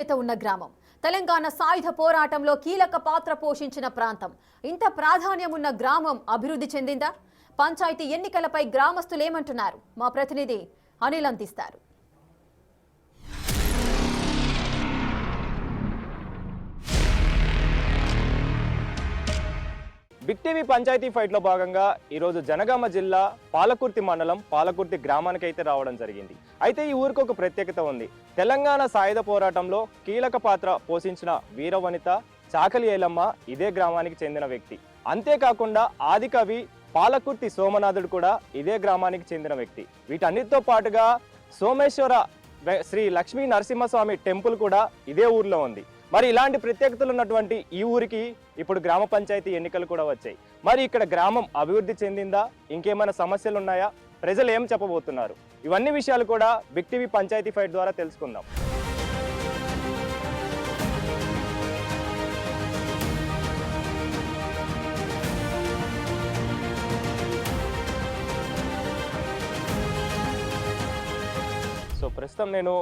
ఉన్న గ్రామం తెలంగాణ సాయుధ పోరాటంలో కీలక పాత్ర పోషించిన ప్రాంతం. ఇంత ప్రాధాన్యం ఉన్న గ్రామం అభివృద్ధి చెందిందా? పంచాయతీ ఎన్నికలపై గ్రామస్తులు ఏమంటున్నారు? మా ప్రతినిధి అనిల్ అందిస్తారు. బిగ్ టీవీ పంచాయతీ ఫైట్లో భాగంగా ఈరోజు జనగామ జిల్లా పాలకుర్తి మండలం పాలకుర్తి గ్రామానికి అయితే రావడం జరిగింది. అయితే ఈ ఊరికి ఒక ప్రత్యేకత ఉంది. తెలంగాణ సాయుధ పోరాటంలో కీలక పాత్ర పోషించిన వీరవనిత చాకలి ఐలమ్మ ఇదే గ్రామానికి చెందిన వ్యక్తి. అంతేకాకుండా ఆదికవి పాలకుర్తి సోమనాథుడు కూడా ఇదే గ్రామానికి చెందిన వ్యక్తి. వీటన్నిటితో పాటుగా సోమేశ్వర శ్రీ లక్ష్మీ నరసింహస్వామి టెంపుల్ కూడా ఇదే ఊర్లో ఉంది. మరి ఇలాంటి ప్రత్యేకతలు ఉన్నటువంటి ఈ ఊరికి ఇప్పుడు గ్రామ పంచాయతీ ఎన్నికలు కూడా వచ్చాయి. మరి ఇక్కడ గ్రామం అభివృద్ధి చెందిందా? ఇంకేమైనా సమస్యలు ఉన్నాయా? ప్రజలు ఏం చెప్పబోతున్నారు? ఇవన్నీ విషయాలు కూడా బిగ్ టీవీ పంచాయతీ ఫైట్ ద్వారా తెలుసుకుందాం. సో ప్రస్తుతం నేను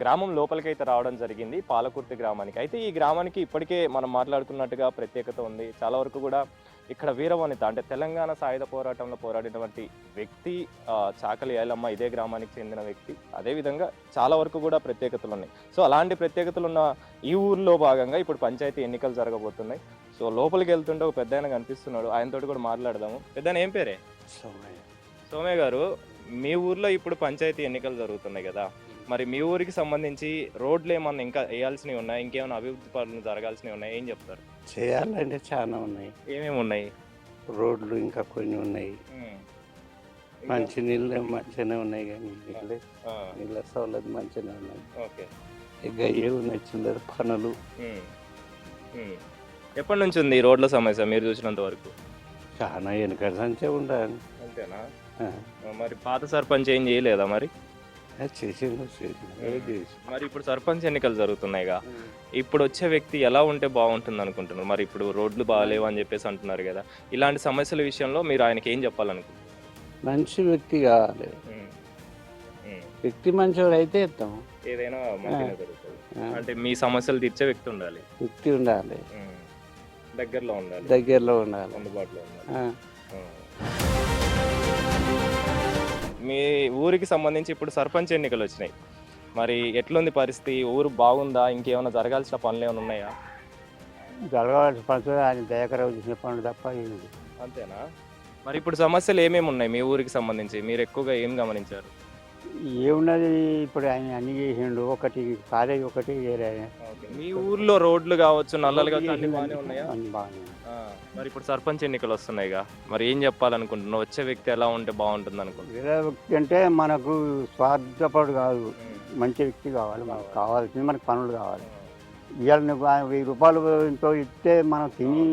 గ్రామం లోపలికి అయితే రావడం జరిగింది, పాలకుర్తి గ్రామానికి. అయితే ఈ గ్రామానికి ఇప్పటికే మనం మాట్లాడుకున్నట్టుగా ప్రత్యేకత ఉంది. చాలా వరకు కూడా ఇక్కడ వీరవనిత అంటే తెలంగాణ సాయుధ పోరాటంలో పోరాడినటువంటి వ్యక్తి చాకలి ఐలమ్మ ఇదే గ్రామానికి చెందిన వ్యక్తి. అదేవిధంగా చాలా వరకు కూడా ప్రత్యేకతలు ఉన్నాయి. సో అలాంటి ప్రత్యేకతలు ఉన్న ఈ ఊర్లో భాగంగా ఇప్పుడు పంచాయతీ ఎన్నికలు జరగబోతున్నాయి. సో లోపలికి వెళ్తుంటే ఒక పెద్ద ఆయన కనిపిస్తున్నాడు, ఆయనతోటి కూడా మాట్లాడదాము. పెద్ద ఏం పేరే? సోమయ్య గారు, మీ ఊర్లో ఇప్పుడు పంచాయతీ ఎన్నికలు జరుగుతున్నాయి కదా, మరి మీ ఊరికి సంబంధించి రోడ్లు ఏమన్నా ఇంకా వేయాల్సినవి ఉన్నాయి, ఇంకేమైనా అభివృద్ధి పనులు జరగాల్సినవి ఉన్నాయి, ఏం చెప్తారు? చేయాలంటే చాలా ఉన్నాయి. ఏమేమి ఉన్నాయి? రోడ్లు ఇంకా కొన్ని ఉన్నాయి, మంచి నీళ్ళు మంచిగానే ఉన్నాయి, కానీ నీళ్ళ సౌలభ్యం మంచిగానే ఉన్నాయి. ఓకే, ఇక ఏ ఉన్నాయి చిల్లర పనులు. ఎప్పటి నుంచి ఉంది ఈ రోడ్ల సమస్య మీరు చూసినంత వరకు? చాలా వెనక సంచే ఉండాలి. అంతేనా? మరి పాత సర్పంచ్ ఏం చేయలేదా? మరి చేసిండు. మరి ఇప్పుడు సర్పంచ్ ఎన్నికలు జరుగుతున్నాయిగా, ఇప్పుడు వచ్చే వ్యక్తి ఎలా ఉంటే బాగుంటుంది అనుకుంటున్నారు? మరి ఇప్పుడు రోడ్లు బాగాలేవు అని చెప్పేసి అంటున్నారు కదా, ఇలాంటి సమస్యల విషయంలో మీరు ఆయనకి ఏం చెప్పాలనుకుంటున్నారు? మంచి వ్యక్తి కావాలి. వ్యక్తి మంచివాడు అయితే ఇస్తాం, ఏదైనా మంచిగా జరుగుతుంది. అంటే మీ సమస్యలు తీర్చే వ్యక్తి ఉండాలి, వ్యక్తి ఉండాలి, దగ్గరలో ఉండాలి, అందుబాటులో ఉండాలి. మీ ఊరికి సంబంధించి ఇప్పుడు సర్పంచ్ ఎన్నికలు వచ్చినాయి, మరి ఎట్లుంది పరిస్థితి? ఊరు బాగుందా? ఇంకేమైనా జరగాల్సిన పనులు ఏమైనా ఉన్నాయా? జరగాల్సిన పనులు ఆయన దయాకరావు చేసిన పనులు తప్ప ఏమి. అంతేనా? మరి ఇప్పుడు సమస్యలు ఏమేమి ఉన్నాయి మీ ఊరికి సంబంధించి? మీరు ఎక్కువగా ఏం గమనించారు? ఏమున్నది, ఇప్పుడు ఆయన అన్ని చేసిండు. ఒకటి కాలేజ్ ఒకటి మీ ఊర్లో రోడ్లు కావచ్చు, నల్లలు కావచ్చు, అన్ని బాగానే ఉన్నాయా? బాగానే. మరి ఇప్పుడు సర్పంచ్ ఎన్నికలు వస్తున్నాయిగా, మరి ఏం చెప్పాలనుకుంటున్నావు? వచ్చే వ్యక్తి ఎలా ఉంటే బాగుంటుంది అనుకుంటున్నావు? వేరే వ్యక్తి అంటే మనకు స్వార్థపడు కాదు, మంచి వ్యక్తి కావాలి. మనకు కావాల్సింది మనకు పనులు కావాలి. ఇవాళ నువ్వు 1000 రూపాయలు ఇంట్లో ఇస్తే మనం తిని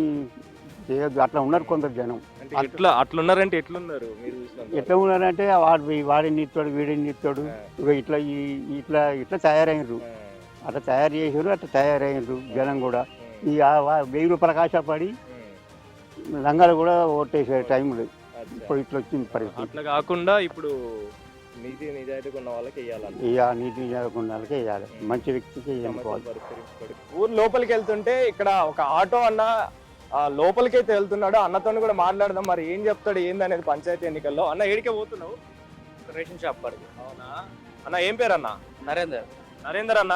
చేయొద్దు. అట్లా ఉన్నారు కొందరు జనం. అట్లున్నారంటే ఎట్లున్నారు? ఎట్లా ఉన్నారంటే వాడిని ఇస్తాడు, వీడిని ఇస్తాడు, ఇట్లా ఇట్లా ఇట్లా తయారైనరు. అట్లా తయారు చేసారు, అట్లా తయారైనరు జనం కూడా. ఈ 1000 రూపాయల కాశపడి లంగాలు కూడా ఓటేసే టైం లేదు. ఇప్పుడు ఇట్లా వచ్చింది పరిస్థితి. అట్లా కాకుండా ఇప్పుడు నీతి నిజాయితీగా ఉన్న వాళ్ళకి వేయాలి, నీతి నిజాయితీగా ఉన్న వాళ్ళకి వేయాలి, మంచి వ్యక్తికి వేయాలి. ఊరు లోపలికి వెళ్తుంటే ఇక్కడ ఒక ఆటో అన్న లోపలికైతే వెళ్తున్నాడు. అన్నతో కూడా మాట్లాడదాం, మరి ఏం చెప్తాడు ఏందనేది పంచాయతీ ఎన్నికల్లో. అన్న ఏడికే పోతున్నావు? రేషన్ షాప్ పడుతుంది. అవునా అన్న? ఏం పేరు అన్న? నరేందర్ అన్న,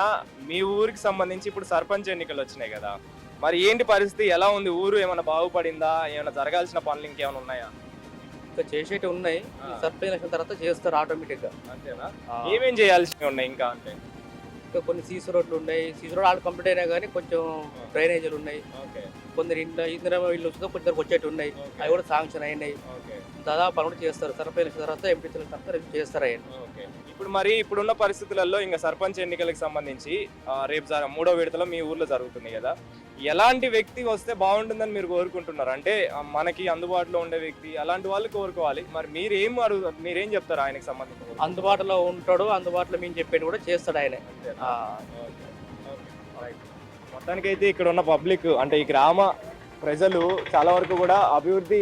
మీ ఊరికి సంబంధించి ఇప్పుడు సర్పంచ్ ఎన్నికలు వచ్చినాయి కదా, మరి ఏంటి పరిస్థితి? ఎలా ఉంది ఊరు? ఏమైనా బాగుపడిందా? ఏమైనా జరగాల్సిన పనులు ఇంకేమైనా ఉన్నాయా? ఇంకా చేసేటి ఉన్నాయి, సర్పంచ్ ఎలక్షన్ తర్వాత చేస్తారు ఆటోమేటిక్ గా. అంతేనా? ఏమేం చేయాల్సినవి ఉన్నాయి ఇంకా? అంటే ఇంకా కొన్ని సీసీ రోడ్లు ఉన్నాయి. సీసీ రోడ్ ఆల్రెడీ కంప్లీట్ అయినా కానీ కొంచెం డ్రైనేజీలు ఉన్నాయి. కొందరు ఇందిరా ఇల్లు వస్తుందో కొందరు వచ్చేటి ఉన్నాయి, అవి కూడా శాంక్షన్ అయినాయి. దాదాపు పనులు చేస్తారు. సర్పంచ్ ఎలక్షన్ తర్వాత ఎంపీ తర్వాత చేస్తారు అయ్యండి. ఇప్పుడు మరి ఇప్పుడున్న పరిస్థితులలో ఇంకా సర్పంచ్ ఎన్నికలకు సంబంధించి రేపు 3వ విడతలో మీ ఊర్లో జరుగుతుంది కదా, ఎలాంటి వ్యక్తి వస్తే బాగుంటుందని మీరు కోరుకుంటున్నారు? అంటే మనకి అందుబాటులో ఉండే వ్యక్తి, అలాంటి వాళ్ళు కోరుకోవాలి. మరి మీరేం చెప్తారు ఆయనకు సంబంధించి? అందుబాటులో ఉంటాడు, అందుబాటులో మేము చెప్పేది కూడా చేస్తాడు ఆయన. మొత్తానికైతే ఇక్కడ ఉన్న పబ్లిక్ అంటే ఈ గ్రామ ప్రజలు చాలా వరకు కూడా అభివృద్ధి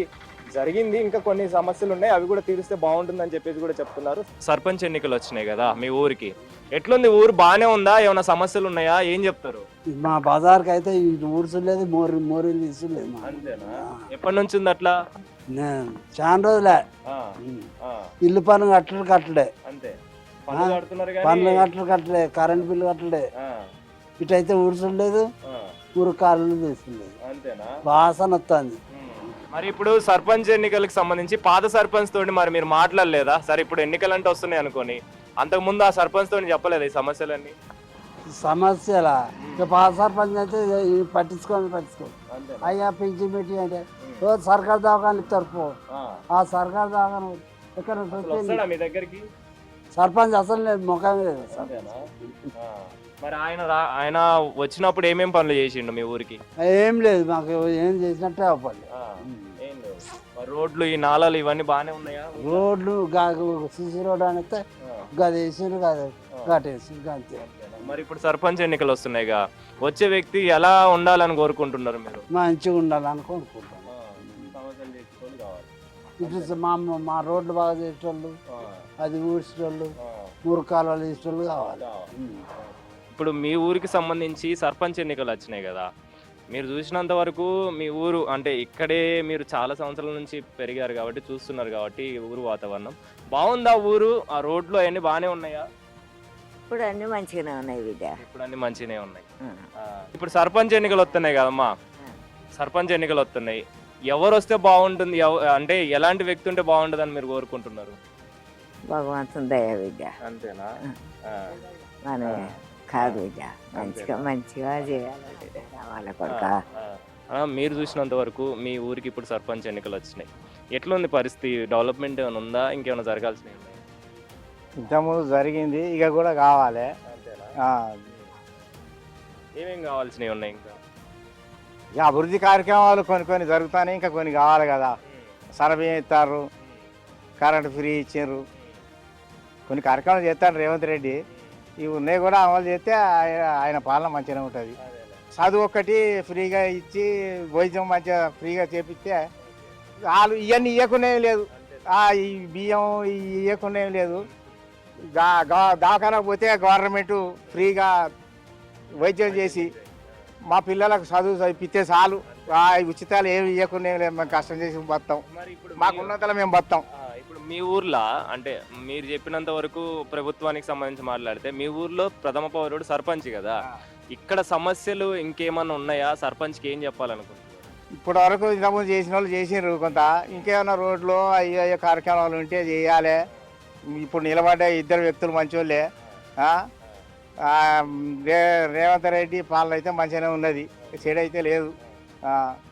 జరిగింది, ఇంకా కొన్ని సమస్యలు ఉన్నాయి, అవి కూడా తీరిస్తే బాగుంటుందని చెప్పేసి కూడా చెప్తున్నారు. సర్పంచ్ ఎన్నికలు వచ్చినాయి కదా మీ ఊరికి, ఎట్లుంది ఊరు? బాగానే ఉందా? ఏమైనా సమస్యలు ఉన్నాయా? ఏం చెప్తారు? మా బజార్కి అయితే ఇటు ఊడ్చలేదు, మోరీలు తీసుకోలేదు. అంతేనా? ఎప్పటి నుంచి ఉంది అట్లా? చాలా రోజులే. ఇల్లు పన్ను కట్టలే, అంతే పన్ను కట్టలే, కరెంట్ బిల్లు కట్టలే. ఇటైతే ఊడ్చలేదు, ఊరు కాళ్ళు తీసుకోలేదు. అంతేనా? వాసన వస్తుంది. మరి ఇప్పుడు సర్పంచ్ ఎన్నికలకు సంబంధించి పాత సర్పంచ్ తోటి మరి మీరు మాట్లాడలేదా? సరే ఇప్పుడు ఎన్నికలు అంటే వస్తున్నాయి అనుకోని, అంతకు ముందు ఆ సర్పంచ్ తోటి చెప్పలేదు ఈ సమస్యలన్నీ? సమస్యలా పాత సర్పంచ్ అయితే పట్టించుకోండి. అయ్యా పింఛన్ పెట్టి అంటే రోజు సర్కారు దవాఖాన ఇస్తారు పో. ఆ సర్కారు దవాఖాన ఎక్కడ మీ దగ్గరికి సర్పంచ్ అసలు లేదు, ముఖమే లేదు. మరి ఆయన వచ్చినప్పుడు ఏమేం పనులు చేసిండు మీ ఊరికి? ఏం లేదు, మాకు ఏం చేసినట్టే అవ్వాలి. రోడ్లు, ఈ నాలాలు ఇవన్నీ బాగానే ఉన్నాయా? రోడ్లు సిసి రోడ్ అనేది గది వేసారు, గటేసారు, అంతే. మరి ఇప్పుడు సర్పంచ్ ఎన్నికలు వస్తున్నాయిగా, వచ్చే వ్యక్తి ఎలా ఉండాలని కోరుకుంటున్నారు మీరు? మంచిగా ఉండాలని కోరుకుంటాం. ఇటు మా రోడ్లు బాగా చేసేటోళ్ళు, అది ఊడ్చేటోళ్ళు, ఊరు కాలువలు వేసేటోళ్ళు కావాలి. ఇప్పుడు మీ ఊరికి సంబంధించి సర్పంచ్ ఎన్నికలు వచ్చినాయి కదా, మీరు చూసినంత వరకు మీ ఊరు అంటే ఇక్కడే మీరు చాలా సంవత్సరాల నుంచి పెరిగారు కాబట్టి చూస్తున్నారు కాబట్టి ఈ ఊరు వాతావరణం బాగుందా? ఊరు ఆ రోడ్లు అవన్నీ బాగానే ఉన్నాయా? ఇప్పుడు అన్ని మంచిగానే ఉన్నాయి బిడ్డ. ఇప్పుడు అన్ని మంచిగానే ఉన్నాయి. ఇప్పుడు సర్పంచ్ ఎన్నికలు వస్తున్నాయి కదమ్మా, సర్పంచ్ ఎన్నికలు వస్తున్నాయి, ఎవరు వస్తే బాగుంటుంది, అంటే ఎలాంటి వ్యక్తి ఉంటే బాగుంటుంది అని మీరు కోరుకుంటున్నారు? భగవంతుని దయ బిడ్డ. అంతేనా? మన కాదు బిడ్డ, మంచిగా చేయాలి వాళ్ళ కొడుక. మీరు చూసినంత వరకు మీ ఊరికి ఇప్పుడు సర్పంచ్ ఎన్నికలు వచ్చినాయి, ఎట్లుంది పరిస్థితి? డెవలప్మెంట్ ఏమైనా ఉందా? ఇంకేమైనా జరగాల్సినవి ఉన్నాయా? ఇంతకుముందు జరిగింది, ఇక కూడా కావాలి. ఏమేమి కావాల్సినవి ఉన్నాయి? ఇంకా ఇక అభివృద్ధి కార్యక్రమాలు కొన్ని జరుగుతాయి, ఇంకా కొన్ని కావాలి కదా. సరఫరా ఇస్తారు, కరెంట్ ఫ్రీ ఇచ్చారు, కొన్ని కార్యక్రమాలు చేస్తాడు రేవంత్ రెడ్డి. ఇవి ఉన్నాయి కూడా అమలు చేస్తే ఆయన పాలన మంచిగానే ఉంటుంది. చదువు ఒక్కటి ఫ్రీగా ఇచ్చి వైద్యం మంచిగా ఫ్రీగా చేపిస్తే వాళ్ళు ఇవన్నీ ఇవ్వకుండా లేదు. ఈ బియ్యం ఇవ్వకుండా లేదు. దవాఖానకు పోతే గవర్నమెంట్ ఫ్రీగా వైద్యం చేసి మా పిల్లలకు చదువు చదివిస్తే చాలు. ఉచితాలు ఏమి ఇవ్వకుండా లేదు, మేము కష్టం చేసి బతాం, మాకు ఉన్నతలో మేము బతాం. ఇప్పుడు మీ ఊర్లో అంటే మీరు చెప్పినంత వరకు ప్రభుత్వానికి సంబంధించి మాట్లాడితే మీ ఊర్లో ప్రథమ పౌరుడు సర్పంచ్ కదా, ఇక్కడ సమస్యలు ఇంకేమన్నా ఉన్నాయా? సర్పంచ్కి ఏం చెప్పాలనుకుంటున్నారు? ఇప్పటి వరకు ఇంతకుముందు చేసిన వాళ్ళు చేసినారు కొంత, ఇంకేమైనా రోడ్లు అయ్యో కార్యక్రమాలు ఉంటే చేయాలి. ఇప్పుడు నిలబడ్డ ఇద్దరు వ్యక్తులు మంచోళ్ళే. రేవంత్ రెడ్డి పాలన అయితే మంచిగానే ఉన్నది, చెడు అయితే లేదు.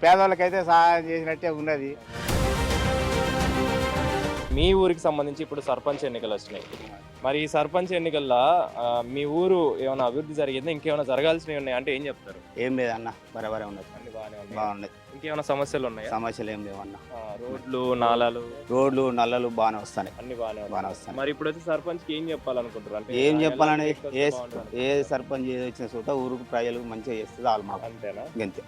పేదవాళ్ళకైతే సహాయం చేసినట్టే ఉన్నది. మీ ఊరికి సంబంధించి ఇప్పుడు సర్పంచ్ ఎన్నికలు వచ్చినాయి, మరి ఈ సర్పంచ్ ఎన్నికల్లో మీ ఊరు ఏమైనా అభివృద్ధి జరిగింది, ఇంకేమైనా జరగాల్సినవి ఉన్నాయి అంటే ఏం చెప్తారు? ఏం లేదన్న, బరాబరే ఉన్నది, అన్ని బాగానే బాగున్నది. ఇంకేమైనా సమస్యలు ఉన్నాయా? సమస్యలు ఏం లేవన్న. రోడ్లు, నాలాలు, రోడ్లు, నల్లలు బాగానే వస్తాయి, అన్ని బాగానే వస్తాయి. మరి ఇప్పుడు వచ్చి సర్పంచ్కి ఏం చెప్పాలనుకుంటారు? అంటే ఏం చెప్పాలని, ఏ సర్పంచ్ ఏది వచ్చిన చోట ఊరుకు ప్రజలు మంచిగా చేస్తుంది వాళ్ళు మాకు, అంతేనా? అంతే,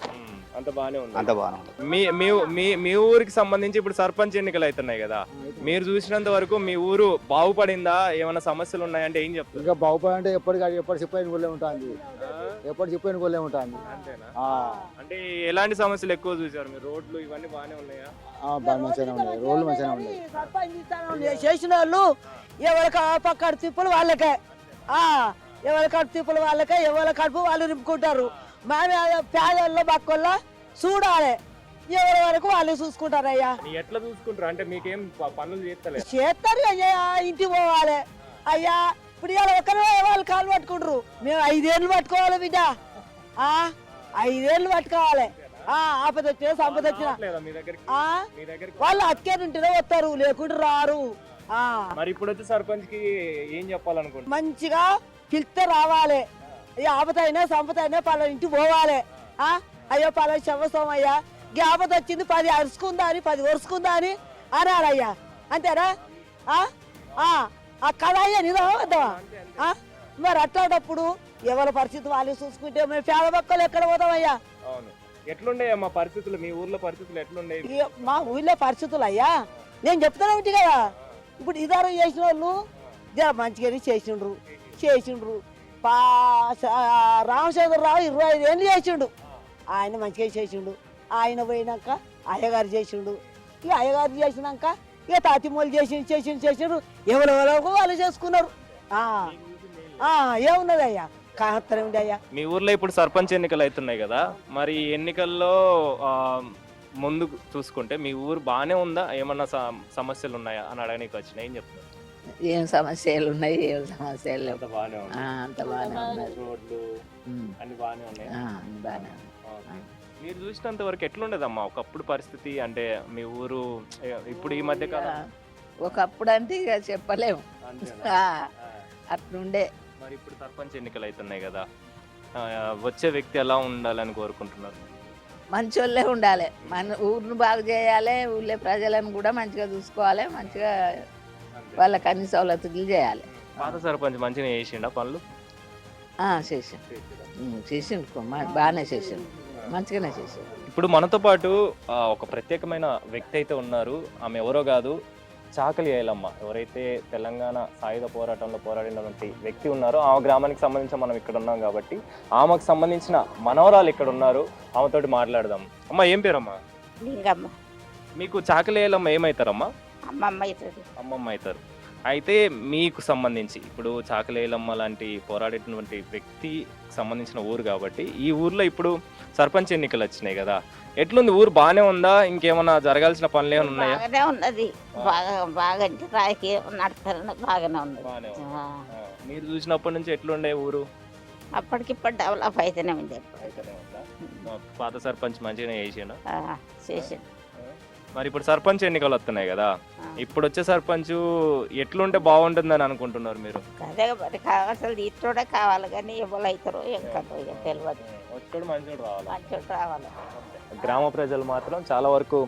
అంత బాగానే ఉంది, అంత బాగానే ఉంది. మీ ఊరికి సంబంధించి ఇప్పుడు సర్పంచ్ ఎన్నికలు అవుతున్నాయి కదా, మీరు చూసినంత వరకు మీ ఊరు బాగుపడిందా? ఏమైనా సమస్యలు ఉన్నాయంటే ఏం చెప్తారు? ఇంకా బాగుపడంటే ఎప్పటి చెప్పిన గొల్లే ఉంటుంది, ఎప్పటి చెప్పిన గొల్లే ఉంటుంది. అంతేనా? అంటే ఎలాంటి సమస్యలు ఎక్కువ చూసారు మీరు? రోడ్లు ఇవన్నీ బాగానే ఉన్నాయా? బాగా మంచిగానే ఉన్నాయి, రోడ్లు మంచిగానే ఉన్నాయి. చేసిన వాళ్ళు ఎవరి పక్కడ తిప్పులు వాళ్ళకే, ఎవరి కడుపు తిప్పులు వాళ్ళకే, ఎవరి కడుపు వాళ్ళు నింపుకుంటారు. మేము పేదల్లో బక్కల్లో చూడాలి, ఎవరి వరకు వాళ్ళు చూసుకుంటారు. అయ్యా ఎట్లా చూసుకుంటారు అంటే మీకేం పనులు చేస్తారు అయ్యా, ఇంటికి పోవాలి. అయ్యా ఇప్పుడు ఇవాళ ఒకరు వాళ్ళు కాళ్ళు పట్టుకుంటారు, మేము 5 ఏళ్ళు పట్టుకోవాలి బిడ్డ, 5 ఏళ్ళు పట్టుకోవాలి. ఆపద వచ్చినా సంపద వచ్చినా వాళ్ళు అతికేనుంటేనే వస్తారు, లేకుంటే రారు. మరి ఇప్పుడు వచ్చి సర్పంచ్ కి ఏం చెప్పాలనుకుంటున్నారు? మంచిగా పిలిస్తే రావాలి, ఆపద అయినా సంపద అయినా పలానా ఇంటికి పోవాలి. అయ్యో పలానా సంవత్సరం అయ్యా ఈ ఆపద వచ్చింది, 10 అరుచుకుందా అని 10 వరుసుకుందా అని అన్నాడు అయ్యా, అంతేనా? ఆ కళ అయ్యా నిజమా? మరి అట్లాంటప్పుడు ఎవరి పరిస్థితి వాళ్ళు చూసుకుంటే మేము పేద పక్కలు ఎక్కడ పోతామయ్యా? ఎట్లుండేయమ్మా పరిస్థితులు, మీ ఊర్లో పరిస్థితులు ఎట్లుండే? మా ఊళ్ళో పరిస్థితులు అయ్యా నేను చెప్తానే ఉంటా కదా. ఇప్పుడు ఇదారు చేసిన వాళ్ళు జర మంచిగానే చేసిండ్రు రామచంద్రరావు 25 ఏళ్ళు చేసిండు. ఆయన మంచిగా చేసిండు. ఆయన పోయినాక అయ్యగారు చేసిండు. ఇక అయ్యగారు చేసినాక ఇక తాతిమూలు చేసిండు. ఎవరెవరో వాళ్ళు చేసుకున్నారు. ఏమున్నది అయ్యా కాత్తరం ఉండే అయ్యా. మీ ఊర్లో ఇప్పుడు సర్పంచ్ ఎన్నికలు అవుతున్నాయి కదా, మరి ఎన్నికల్లో ముందు చూసుకుంటే మీ ఊరు బాగానే ఉందా, ఏమన్నా సమస్యలు ఉన్నాయా అని అడగనీకి వచ్చినా ఏం చెప్తారు? ఏం సమస్యలు ఉన్నాయి, ఏం సమస్యలు లేవు. అంత బాగానే ఉంది, అంత బాగానే ఉన్నది. రోడ్లు అన్ని బాగానే ఉన్నాయి. బాగానే మీరు చూసినంత వరకు ఎట్లుండదమ్మా ఒకప్పుడు పరిస్థితి, అంటే మీ ఊరు ఇప్పుడు ఈ మధ్య కాలం? ఒకప్పుడు అంటే ఇక చెప్పలేము, అట్లుండే. మరి ఇప్పుడు సర్పంచ్ ఎన్నికలు అవుతున్నాయి కదా, వచ్చే వ్యక్తి ఎలా ఉండాలని కోరుకుంటున్నారు? మంచోళ్ళే ఉండాలి, మన ఊరిని బాగు చేయాలి, ఊళ్ళో ప్రజలను కూడా మంచిగా చూసుకోవాలి, మంచిగా వాళ్ళకి అన్ని సౌలతులు చేయాలి. పాత సర్పంచ్ మంచిగా చేసిండా పనులు? చేసిండు బాగానే చేసిండు, మంచిగానే చేసిండు. ఇప్పుడు మనతో పాటు ఒక ప్రత్యేకమైన వ్యక్తి అయితే ఉన్నారు. ఆమె ఎవరో కాదు, చాకలి ఐలమ్మ. ఎవరైతే తెలంగాణ సాయుధ పోరాటంలో పోరాడినటువంటి వ్యక్తి ఉన్నారో ఆ గ్రామానికి సంబంధించి మనం ఇక్కడ ఉన్నాం కాబట్టి ఆమెకు సంబంధించిన మనవరాలు ఇక్కడ ఉన్నారు, ఆమెతోటి మాట్లాడదాం. అమ్మ ఏం పేరమ్మా? లింగమ్మ. మీకు చాకలి ఐలమ్మ ఏమవుతారమ్మా? అమ్మమ్మ అవుతుంది. అమ్మమ్మ అవుతారు. అయితే మీకు సంబంధించి ఇప్పుడు చాకలి ఐలమ్మ లాంటి పోరాడేటువంటి వ్యక్తి సంబంధించిన ఊరు కాబట్టి ఈ ఊర్లో ఇప్పుడు సర్పంచ్ ఎన్నికలు వచ్చినాయి కదా, ఎట్లుంది ఊరు? బాగానే ఉందా? ఇంకేమన్నా జరగాల్సిన పనులు ఏమైనా ఉన్నాయా? బాగానే ఉన్నది, బాగా రాజకీయం నడుపుతారని బాగానే ఉన్నది. మీరు చూసినప్పటి నుంచి ఎట్లుండే ఊరు? అప్పటికిప్పుడు డెవలప్ అయితేనే ఉంది. పాత సర్పంచ్ మంచిగానే చేసిండు. చేసిండు. మరి ఇప్పుడు సర్పంచ్ ఎన్నికలు వస్తున్నాయి కదా, ఇప్పుడు వచ్చే సర్పంచ్ ఎట్లుంటే బాగుంటుందని అనుకుంటున్నారు మీరు? అదే మరి అసలు ఇట్టోడే కావాలి కానీ ఎవరు అవుతారో ఇంకా తెలియదు. వచ్చాడు మంచోడు రావాలి, మంచోడు రావాలి. గ్రామ ప్రజలు మాత్రం చాలా వరకు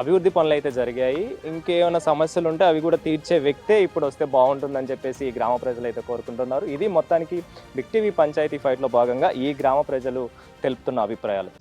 అభివృద్ధి పనులు అయితే జరిగాయి, ఇంకేమైనా సమస్యలు ఉంటే అవి కూడా తీర్చే వ్యక్తే ఇప్పుడు వస్తే బాగుంటుందని చెప్పేసి గ్రామ ప్రజలు అయితే కోరుకుంటున్నారు. ఇది మొత్తానికి బిగ్ టీవీ పంచాయతీ ఫైట్లో భాగంగా ఈ గ్రామ ప్రజలు తెలుపుతున్న అభిప్రాయాలు.